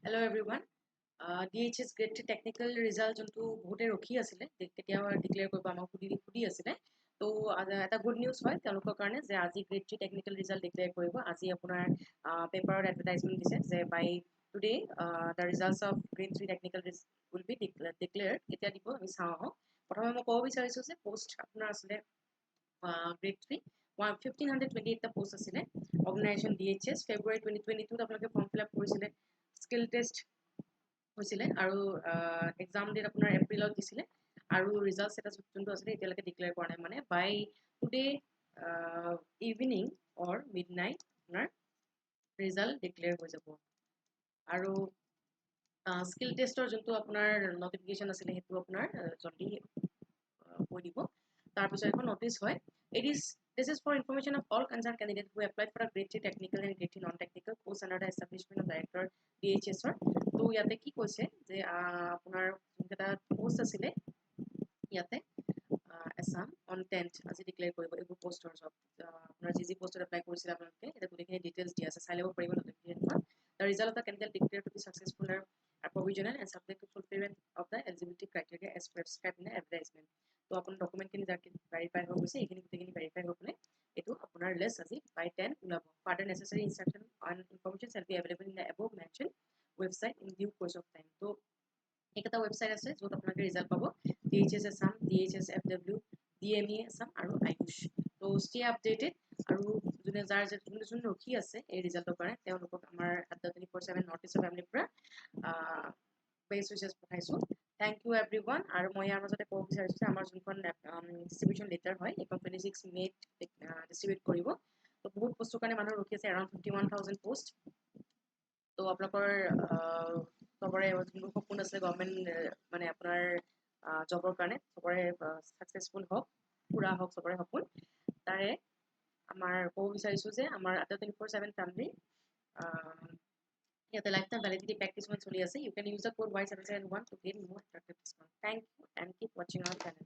Hello everyone. DHS Grade 3 technical result jontu bohote rokhi asile ketia declare koriba amak hudi asile to eta good news hoy telokor karone je aji Grade 3 technical result declare koribo aji apunar paper advertisement dise je by today the results of Grade 3 technical will be declared ketia dibo ami sao ho prothome mo ko bisarisu je post apunar asile Grade 3 1528 ta post asile organization DHS February 2022 apnake form fill up korisile skill test হৈছিলে আৰু exam date আপোনাৰ এপ্ৰিলত দিছিলে আৰু result status যোনটো আছিলে এতিয়ালৈকে declare কৰা নাই মানে বাই টুডে ইভিনিং অৰ মিডনাইট আপোনাৰ ৰিজাল্ট ডিক্লেয়াৰ হৈ যাব আৰু স্কিল টেষ্টৰ যোনটো আপোনাৰ নটিফিকেশ্যন আছিলে সেইটো আপোনাৰ জলদি কৈ দিব তাৰপিছত এখন নটিচ হয় This is for information of all concerned candidates who applied for a Grade 3 technical and Grade 3 non-technical post under the establishment of Director DHS. So, ইয়াতে কি কৈছে যে আপোনাৰ যোনটা পোষ্ট আছিলে ইয়াতে ASSAM on 10th আজি ডিক্লেয়াৰ কৰিব এইবোৰ পোষ্টৰ সব আপোনাৰ যি পোষ্টত এপ্লাই কৰিছিল আপোনালোকে এটা গোটেইখিনি ডিটেইলছ দিয়া আছে চাই ল'ব পাৰিব নটিফিকেশ্যনখন The result of the candidate declared to be successful are provisional and subject to fulfillment of the eligibility criteria as prescribed in the advertisement. So, upon document can verify ho gose ekini verify ho pole etu apunar list asi by 10 ulabo further necessary instruction and information shall be available in the above mentioned website in due course of time. So ekata website ase jot apnake result pabo DHS ASSAM DHS FW DME ASSAM aru Ayush. So stay updated aru june jar june rokhi ase ei result or kare teolokok amar 24/7 notice of family pura base wishes pathaisu. Thank you everyone আৰু মই ইয়াৰ মাজতে ক'ব বিচাৰিছো যে আমাৰ যোনখন ডিস্ট্ৰিবিউশন letter হয় এই 26 মে ডিস্ট্ৰিবিউট কৰিব তো বহুত পোষ্টৰ কাৰণে মানুহ ৰখি আছে around 51000 পোষ্ট তো আপোনালোকৰ সবৰে যোনটো সপোন আছে গভৰ্ণমেণ্ট মানে আপোনাৰ জবৰ কাৰণে সবৰে সাকসেসফুল হওক পুৰা হওক সবৰে সপোন তাৰে আমাৰ ক'ব বিচাৰিছো যে আমাৰ 24/7 family Yeah, the lifetime validity pack is one. You can use the code Y771 to gain more attractive discount. Thank you and keep watching our channel.